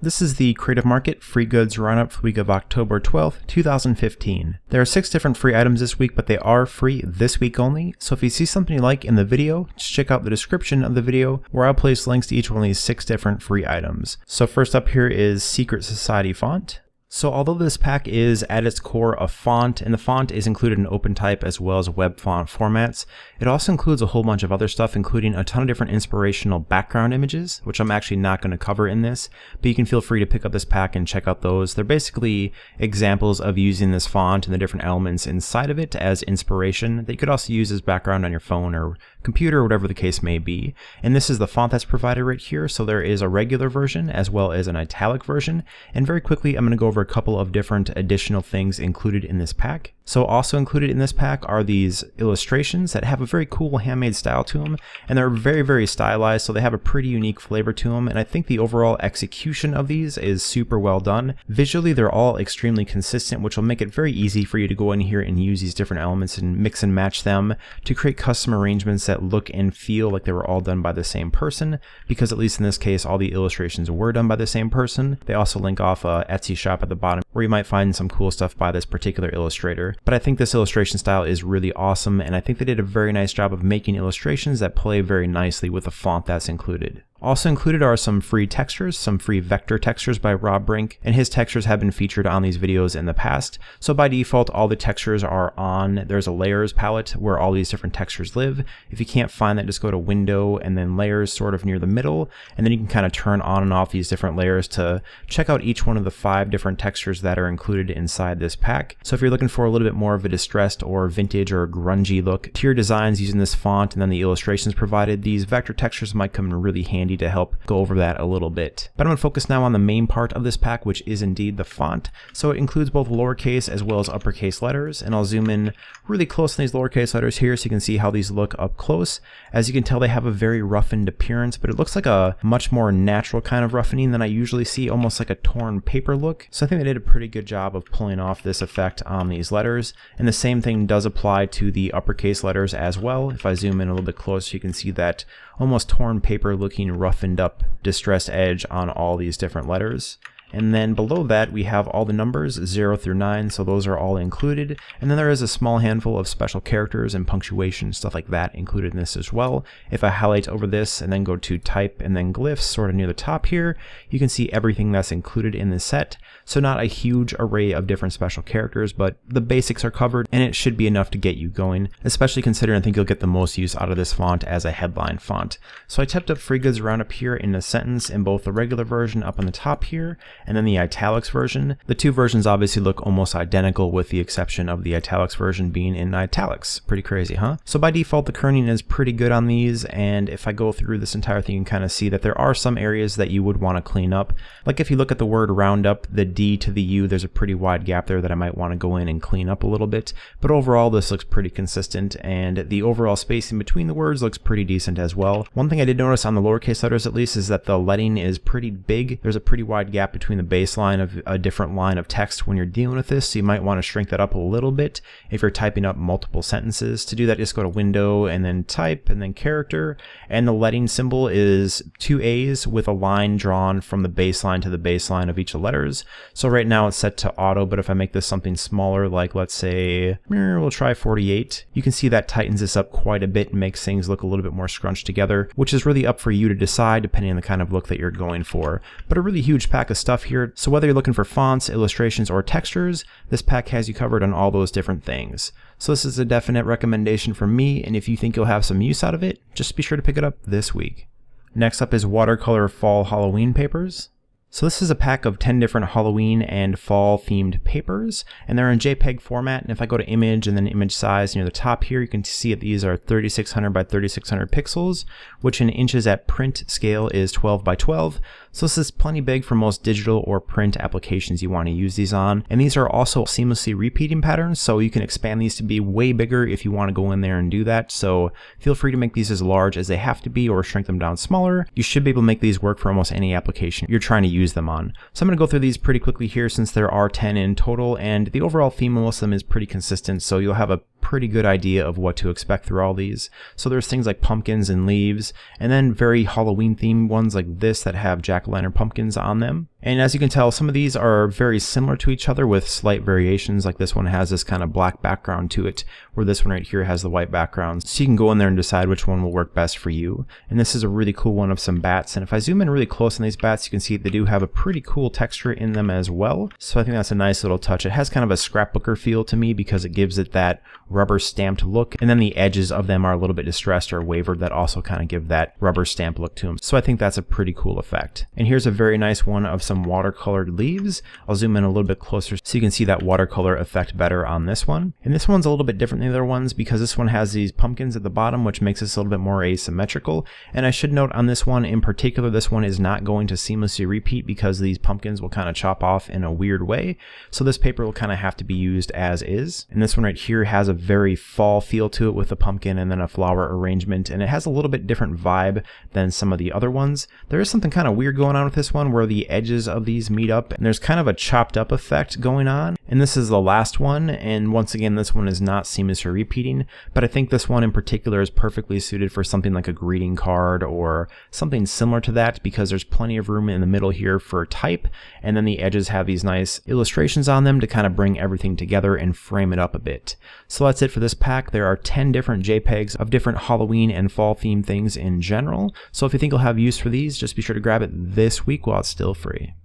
This is the Creative Market Free Goods Roundup for the week of October 12th, 2015. There are 6 different free items this week, but they are free this week only. So if you see something you like in the video, just check out the description of the video where I'll place links to each one of these 6 different free items. So first up here is Secret Society font. So although this pack is at its core a font, and the font is included in OpenType as well as web font formats, it also includes a whole bunch of other stuff, including a ton of different inspirational background images, which I'm actually not going to cover in this, but you can feel free to pick up this pack and check out those. They're basically examples of using this font and the different elements inside of it as inspiration that you could also use as background on your phone or computer or whatever the case may be. And this is the font that's provided right here, so there is a regular version as well as an italic version, and very quickly I'm going to go over a couple of different additional things included in this pack. So also included in this pack are these illustrations that have a very cool handmade style to them, and they're very stylized, so they have a pretty unique flavor to them, and I think the overall execution of these is super well done. Visually they're all extremely consistent, which will make it very easy for you to go in here and use these different elements and mix and match them to create custom arrangements that look and feel like they were all done by the same person, because at least in this case all the illustrations were done by the same person. They also link off a Etsy shop at the bottom where you might find some cool stuff by this particular illustrator. But I think this illustration style is really awesome, and I think they did a very nice job of making illustrations that play very nicely with the font that's included. Also included are some free textures, some free vector textures by Rob Brink, and his textures have been featured on these videos in the past. So by default, all the textures are on. There's a layers palette where all these different textures live. If you can't find that, just go to window and then layers sort of near the middle, and then you can kind of turn on and off these different layers to check out each one of the 5 different textures that are included inside this pack. So if you're looking for a little bit more of a distressed or vintage or grungy look to your designs using this font and then the illustrations provided, these vector textures might come in really handy to help go over that a little bit. But I'm going to focus now on the main part of this pack, which is indeed the font. So it includes both lowercase as well as uppercase letters, and I'll zoom in really close on these lowercase letters here so you can see how these look up close. As you can tell, they have a very roughened appearance, but it looks like a much more natural kind of roughening than I usually see, almost like a torn paper look. So I think they did a pretty good job of pulling off this effect on these letters, and the same thing does apply to the uppercase letters as well. If I zoom in a little bit closer, you can see that almost torn paper looking roughened up distressed edge on all these different letters. And then below that we have all the numbers 0 through 9, so those are all included. And then there is a small handful of special characters and punctuation, stuff like that included in this as well. If I highlight over this and then go to type and then glyphs sort of near the top here, you can see everything that's included in this set. So not a huge array of different special characters, but the basics are covered, and it should be enough to get you going, especially considering I think you'll get the most use out of this font as a headline font. So I typed up Free Goods Roundup here in a sentence in both the regular version up on the top here, and then the italics version. The 2 versions obviously look almost identical, with the exception of the italics version being in italics. Pretty crazy, huh? So by default, the kerning is pretty good on these, and if I go through this entire thing, you can kind of see that there are some areas that you would want to clean up. Like if you look at the word roundup, the D to the U, there's a pretty wide gap there that I might want to go in and clean up a little bit. But overall, this looks pretty consistent, and the overall spacing between the words looks pretty decent as well. One thing I did notice on the lowercase letters at least is that the leading is pretty big. There's a pretty wide gap between the baseline of a different line of text when you're dealing with this, so you might want to shrink that up a little bit if you're typing up multiple sentences. To do that, just go to window and then type and then character, and the leading symbol is 2 A's with a line drawn from the baseline to the baseline of each of the letters. So right now it's set to auto, but if I make this something smaller, like let's say we'll try 48, you can see that tightens this up quite a bit and makes things look a little bit more scrunched together, which is really up for you to decide depending on the kind of look that you're going for. But a really huge pack of stuff here. So whether you're looking for fonts, illustrations, or textures, this pack has you covered on all those different things. So this is a definite recommendation from me, and if you think you'll have some use out of it, just be sure to pick it up this week. Next up is Watercolor Fall Halloween Papers. So this is a pack of 10 different Halloween and fall themed papers, and they're in JPEG format. And if I go to image and then image size near the top here, you can see that these are 3600 by 3600 pixels, which in inches at print scale is 12 by 12. So this is plenty big for most digital or print applications you want to use these on. And these are also seamlessly repeating patterns, so you can expand these to be way bigger if you want to go in there and do that. So feel free to make these as large as they have to be or shrink them down smaller. You should be able to make these work for almost any application you're trying to use them on. So I'm going to go through these pretty quickly here since there are 10 in total, and the overall theme of most of them is pretty consistent, so you'll have a pretty good idea of what to expect through all these. So there's things like pumpkins and leaves, and then very Halloween themed ones like this that have jack-o'-lantern pumpkins on them. And as you can tell, some of these are very similar to each other with slight variations. Like this one has this kind of black background to it, where this one right here has the white background. So you can go in there and decide which one will work best for you. And this is a really cool one of some bats. And if I zoom in really close on these bats, you can see they do have a pretty cool texture in them as well. So I think that's a nice little touch. It has kind of a scrapbooker feel to me because it gives it that rubber stamped look. And then the edges of them are a little bit distressed or wavered that also kind of give that rubber stamp look to them. So I think that's a pretty cool effect. And here's a very nice one of some watercolored leaves. I'll zoom in a little bit closer so you can see that watercolor effect better on this one. And this one's a little bit different than the other ones because this one has these pumpkins at the bottom, which makes this a little bit more asymmetrical. And I should note on this one in particular, this one is not going to seamlessly repeat because these pumpkins will kind of chop off in a weird way. So this paper will kind of have to be used as is. And this one right here has a very fall feel to it with a pumpkin and then a flower arrangement. And it has a little bit different vibe than some of the other ones. There is something kind of weird going on with this one where the edges of these meet up and there's kind of a chopped up effect going on. And this is the last one, and once again this one is not seamless or repeating, but I think this one in particular is perfectly suited for something like a greeting card or something similar to that because there's plenty of room in the middle here for type, and then the edges have these nice illustrations on them to kind of bring everything together and frame it up a bit. So that's it for this pack. There are 10 different JPEGs of different Halloween and fall themed things in general, so if you think you'll have use for these, just be sure to grab it this week while it's still free.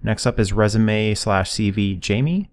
Next up is Resume/CV Jamie.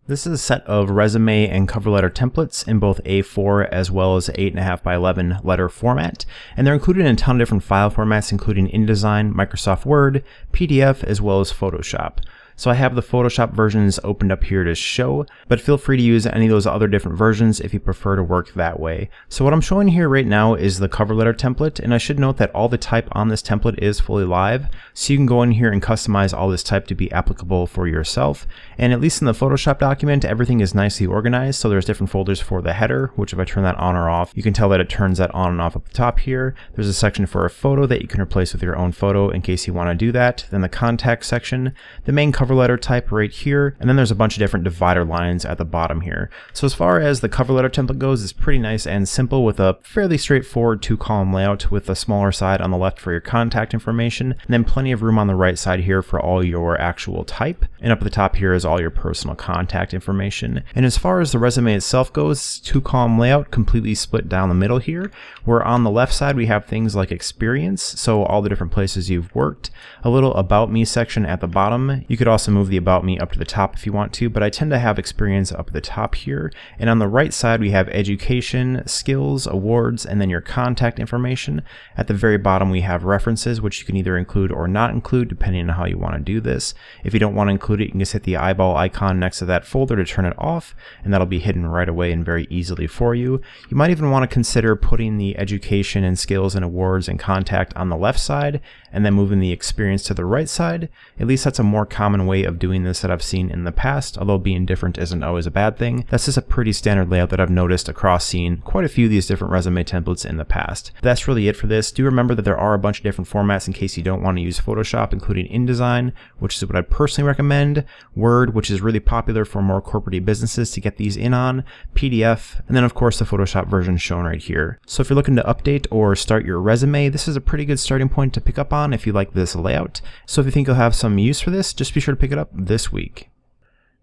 This is a set of resume and cover letter templates in both A4 as well as 8.5 by 11 letter format, and they're included in a ton of different file formats including InDesign, Microsoft Word, PDF, as well as Photoshop. So I have the Photoshop versions opened up here to show, but feel free to use any of those other different versions if you prefer to work that way. So what I'm showing here right now is the cover letter template, and I should note that all the type on this template is fully live, so you can go in here and customize all this type to be applicable for yourself. And at least in the Photoshop document, everything is nicely organized, so there's different folders for the header, which if I turn that on or off, you can tell that it turns that on and off at the top here. There's a section for a photo that you can replace with your own photo in case you want to do that. Then the contact section, the main cover letter type right here, and then there's a bunch of different divider lines at the bottom here. So as far as the cover letter template goes, it's pretty nice and simple with a fairly straightforward 2-column layout with a smaller side on the left for your contact information, and then plenty of room on the right side here for all your actual type, and up at the top here is all your personal contact information. And as far as the resume itself goes, 2-column layout completely split down the middle here, where on the left side we have things like experience, so all the different places you've worked, a little about me section at the bottom. You could also move the about me up to the top if you want to, but I tend to have experience up at the top here. And on the right side we have education, skills, awards, and then your contact information. At the very bottom we have references, which you can either include or not include depending on how you want to do this. If you don't want to include it, you can just hit the eyeball icon next to that folder to turn it off, and that'll be hidden right away and very easily for you. You might even want to consider putting the education and skills and awards and contact on the left side and then moving the experience to the right side. At least that's a more common way of doing this that I've seen in the past, although being different isn't always a bad thing. That's just a pretty standard layout that I've noticed across seeing quite a few of these different resume templates in the past. That's really it for this. Do remember that there are a bunch of different formats in case you don't want to use Photoshop, including InDesign, which is what I'd personally recommend, Word, which is really popular for more corporate businesses to get these in on, PDF, and then of course the Photoshop version shown right here. So if you're looking to update or start your resume, this is a pretty good starting point to pick up on if you like this layout. So if you think you'll have some use for this, just be sure to pick it up this week.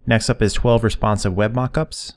Next up is 12 responsive web mockups.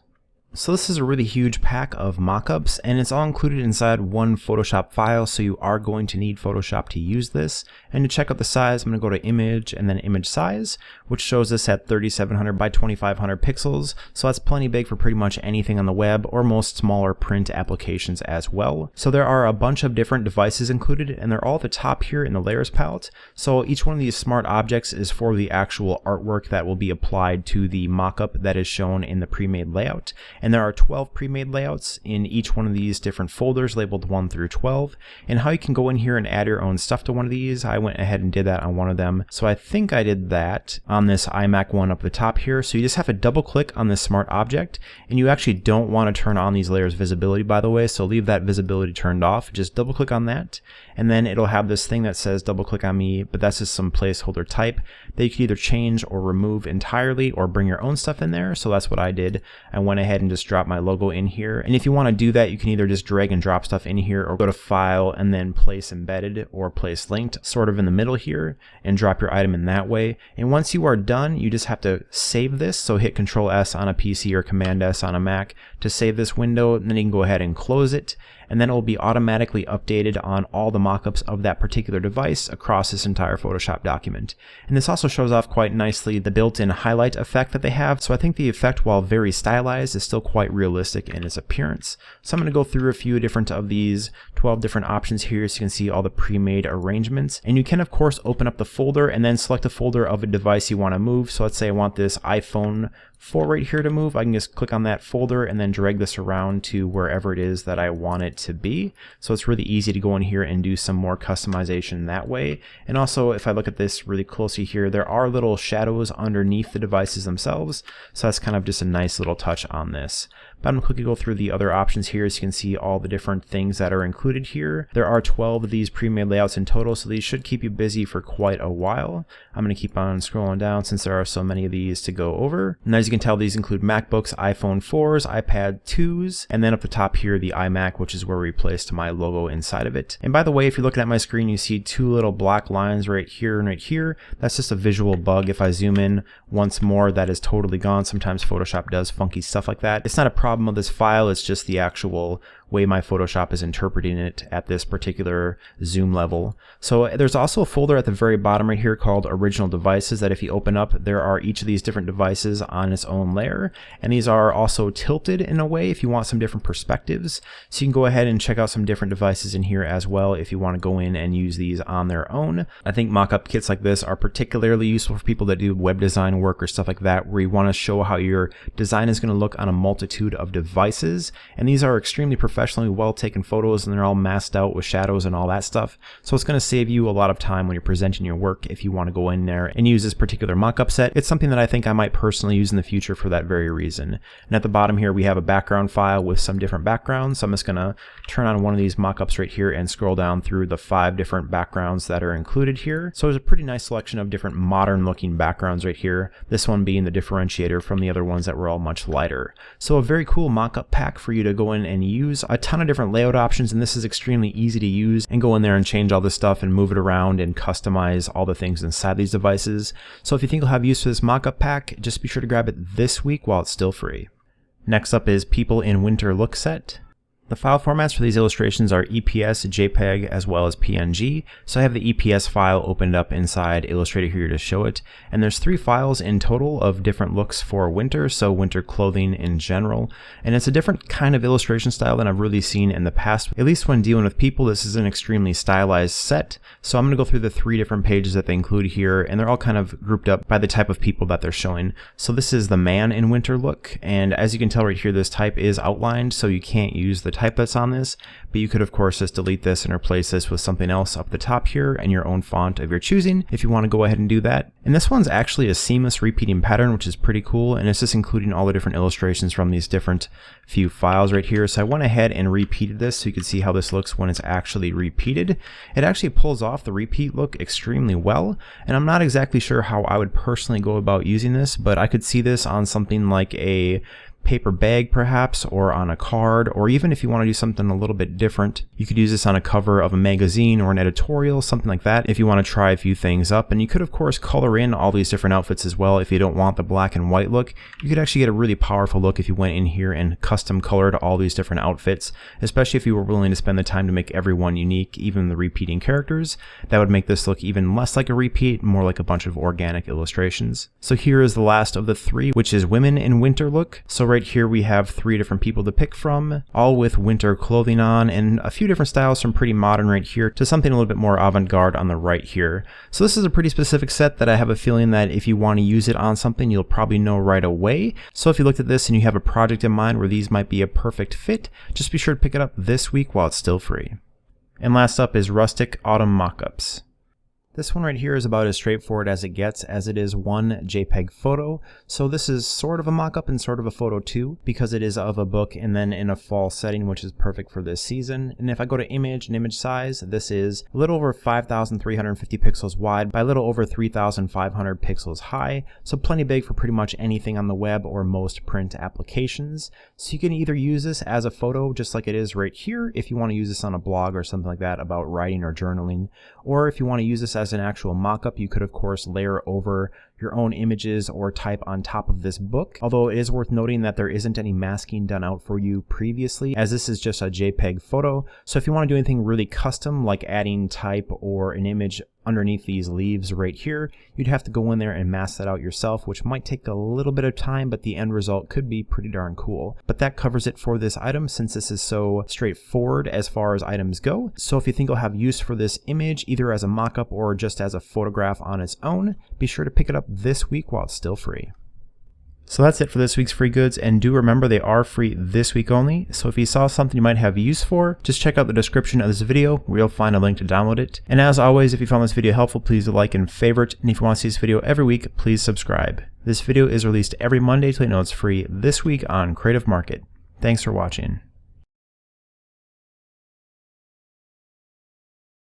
So this is a really huge pack of mockups, and it's all included inside one Photoshop file, so you are going to need Photoshop to use this. And to check out the size, I'm going to go to image and then image size, which shows this at 3700 by 2500 pixels. So that's plenty big for pretty much anything on the web or most smaller print applications as well. So there are a bunch of different devices included, and they're all at the top here in the layers palette. So each one of these smart objects is for the actual artwork that will be applied to the mockup that is shown in the pre-made layout. And there are 12 pre-made layouts in each one of these different folders labeled 1 through 12. And how you can go in here and add your own stuff to one of these, I went ahead and did that on one of them. So I think I did that on this iMac one up the top here. So you just have to double click on this smart object, and you actually don't want to turn on these layers visibility, by the way, so leave that visibility turned off. Just double click on that, and then it'll have this thing that says double click on me, but that's just some placeholder type that you can either change or remove entirely or bring your own stuff in there. So that's what I did. I went ahead and just drop my logo in here. And if you want to do that, you can either just drag and drop stuff in here, or go to File and then Place Embedded or Place Linked, sort of in the middle here, and drop your item in that way. And once you are done, you just have to save this. So hit Control S on a PC or Command S on a Mac to save this window, and then you can go ahead and close it, and then it will be automatically updated on all the mockups of that particular device across this entire Photoshop document. And this also shows off quite nicely the built-in highlight effect that they have, so I think the effect, while very stylized, is still quite realistic in its appearance. So I'm going to go through a few different of these 12 different options here so you can see all the pre-made arrangements. And you can of course open up the folder and then select a folder of a device you want to move. So let's say I want this iPhone 4 right here to move. I can just click on that folder and then drag this around to wherever it is that I want it to be. So it's really easy to go in here and do some more customization that way. And also, if I look at this really closely here, there are little shadows underneath the devices themselves. So that's kind of just a nice little touch on this. But I'm going to quickly go through the other options here so you can see all the different things that are included here. There are 12 of these pre-made layouts in total, so these should keep you busy for quite a while. I'm going to keep on scrolling down since there are so many of these to go over. And as you can tell, these include MacBooks, iPhone 4s, iPad 2s, and then up the top here, the iMac, which is where we placed my logo inside of it. And by the way, if you're looking at my screen, you see two little black lines right here and right here. That's just a visual bug. If I zoom in once more, that is totally gone. Sometimes Photoshop does funky stuff like that. It's not a problem of this file, it's just the actual way my Photoshop is interpreting it at this particular zoom level. So there's also a folder at the very bottom right here called Original Devices that if you open up, there are each of these different devices on its own layer, and these are also tilted in a way if you want some different perspectives. So you can go ahead and check out some different devices in here as well if you want to go in and use these on their own. I think mockup kits like this are particularly useful for people that do web design work or stuff like that, where you want to show how your design is going to look on a multitude of devices. And these are extremely professionally well taken photos, and they're all masked out with shadows and all that stuff. So it's going to save you a lot of time when you're presenting your work if you want to go in there and use this particular mockup set. It's something that I think I might personally use in the future for that very reason. And at the bottom here, we have a background file with some different backgrounds. So I'm just going to turn on one of these mockups right here and scroll down through the 5 different backgrounds that are included here. So there's a pretty nice selection of different modern looking backgrounds right here. This one being the differentiator from the other ones that were all much lighter. So a very cool mockup pack for you to go in and use. A ton of different layout options, and this is extremely easy to use and go in there and change all this stuff and move it around and customize all the things inside these devices. So if you think you'll have use for this mockup pack, just be sure to grab it this week while it's still free. Next up is People in Winter Look Set. The file formats for these illustrations are EPS, JPEG, as well as PNG. So I have the EPS file opened up inside Illustrator here to show it. And there's 3 files in total of different looks for winter, so winter clothing in general. And it's a different kind of illustration style than I've really seen in the past. At least when dealing with people, this is an extremely stylized set. So I'm going to go through the 3 different pages that they include here, and they're all kind of grouped up by the type of people that they're showing. So this is the man in winter look, and as you can tell right here, this type is outlined, so you can't use the type that's on this, but you could of course just delete this and replace this with something else up the top here and your own font of your choosing if you want to go ahead and do that. And this one's actually a seamless repeating pattern, which is pretty cool, and it's just including all the different illustrations from these different few files right here. So I went ahead and repeated this so you can see how this looks when it's actually repeated. It actually pulls off the repeat look extremely well, and I'm not exactly sure how I would personally go about using this, but I could see this on something like a paper bag perhaps, or on a card, or even if you want to do something a little bit different, you could use this on a cover of a magazine or an editorial, something like that, if you want to try a few things up. And you could of course color in all these different outfits as well if you don't want the black and white look. You could actually get a really powerful look if you went in here and custom colored all these different outfits, especially if you were willing to spend the time to make everyone unique, even the repeating characters. That would make this look even less like a repeat, more like a bunch of organic illustrations. So here is the last of the 3, which is Women in Winter Look. So right here we have 3 different people to pick from, all with winter clothing on, and a few different styles from pretty modern right here to something a little bit more avant-garde on the right here. So this is a pretty specific set that I have a feeling that if you want to use it on something, you'll probably know right away. So if you looked at this and you have a project in mind where these might be a perfect fit, just be sure to pick it up this week while it's still free. And last up is Rustic Autumn Mockups. This one right here is about as straightforward as it gets, as it is one JPEG photo. So this is sort of a mock-up and sort of a photo too, because it is of a book and then in a fall setting, which is perfect for this season. And if I go to image and image size, this is a little over 5,350 pixels wide by a little over 3,500 pixels high. So plenty big for pretty much anything on the web or most print applications. So you can either use this as a photo, just like it is right here, if you want to use this on a blog or something like that about writing or journaling, or if you want to use this as an actual mock-up, you could of course layer over your own images or type on top of this book. Although it is worth noting that there isn't any masking done out for you previously, as this is just a JPEG photo. So if you want to do anything really custom, like adding type or an image underneath these leaves right here, you'd have to go in there and mask that out yourself, which might take a little bit of time, but the end result could be pretty darn cool. But that covers it for this item, since this is so straightforward as far as items go. So if you think you'll have use for this image, either as a mock-up or just as a photograph on its own, be sure to pick it up this week while it's still free. So that's it for this week's free goods, and do remember they are free this week only. So if you saw something you might have use for, just check out the description of this video where you'll find a link to download it. And as always, if you found this video helpful, please do like and favorite, and if you want to see this video every week, please subscribe. This video is released every Monday, so you know it's free this week on Creative Market. Thanks for watching.